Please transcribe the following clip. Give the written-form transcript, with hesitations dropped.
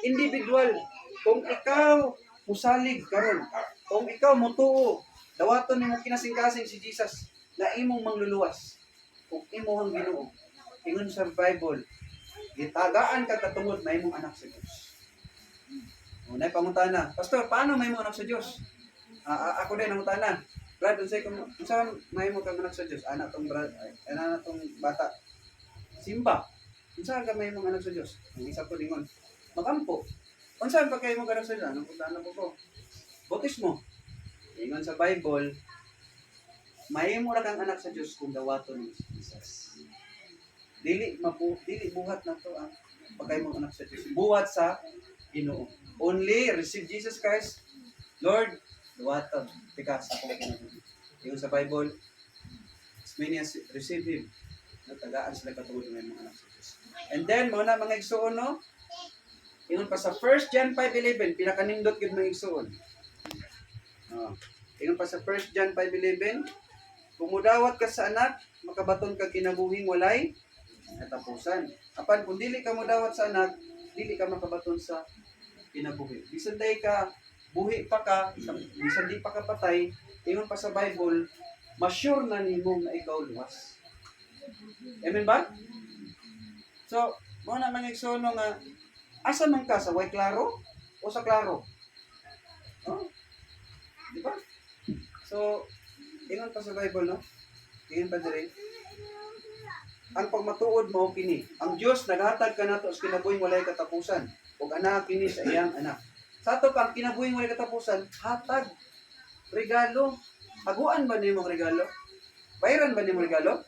individual. Kung ikaw musalig karon, kung ikaw mutuo, dawaton nimo kinasing-kasing si Jesus na imong mangluluwas. Kung imong Ginoo, ingon sa Bible, gitagaan ka katungod na imong anak sa Dios. Unay pangutana, Pastor, paano may mo anak sa Dios? Ako din ang utana. Brad, unsa may mo kang anak sa Dios? Anak tong bata. Simba. Unsa ka may mo anak sa Dios? Ang isa ko lingon. Makampo. Unsa pa kay mo anak sa Dios? Anong utana ko? Bautismo. Ingon sa Bible, may mo ra kang anak sa Dios kung dawaton ni Jesus. Dili buhat na to ang pagkay mo anak sa Dios. Buhat sa Ginoo. Only receive Jesus Christ, Lord, dawaton tika sa akong Ginoo. Ingon sa Bible, as many as receive Him, natagaan sila katulad ng mga anak sa Dios. And then, mo na mga igsoon, no? Ingon pa sa 1 John 5:11, pinakanindot gid mga igsoon. Ingon pa sa 1 John 5:11, kung mudawat ka sa anak, makabaton ka kinabuhing walay katapusan. Apan kung dili ka mudawat sa anak, dili ka makabaton sa kinabuhi. Bisan day ka buhi pa ka, bisan di pa ka patay, ingon pa sa Bible, ma-sure na nimo na ikaw luwas. Amen ba? So, mo na mga igsoon nga asa man ka sa way klaro o sa klaro? Oh? Di ba? So, ingon pa sa Bible, no? Ingon pa dire. Ang pagmatuod mao kini. Ang Dios naghatag kanato sa kinabuhing walay katapusan. Ug anak kini sa iyang anak. Sa ato pang kinabuhing walay katapusan, hatag regalo. Haguan ba nimo regalo? Bayran ba nimo regalo?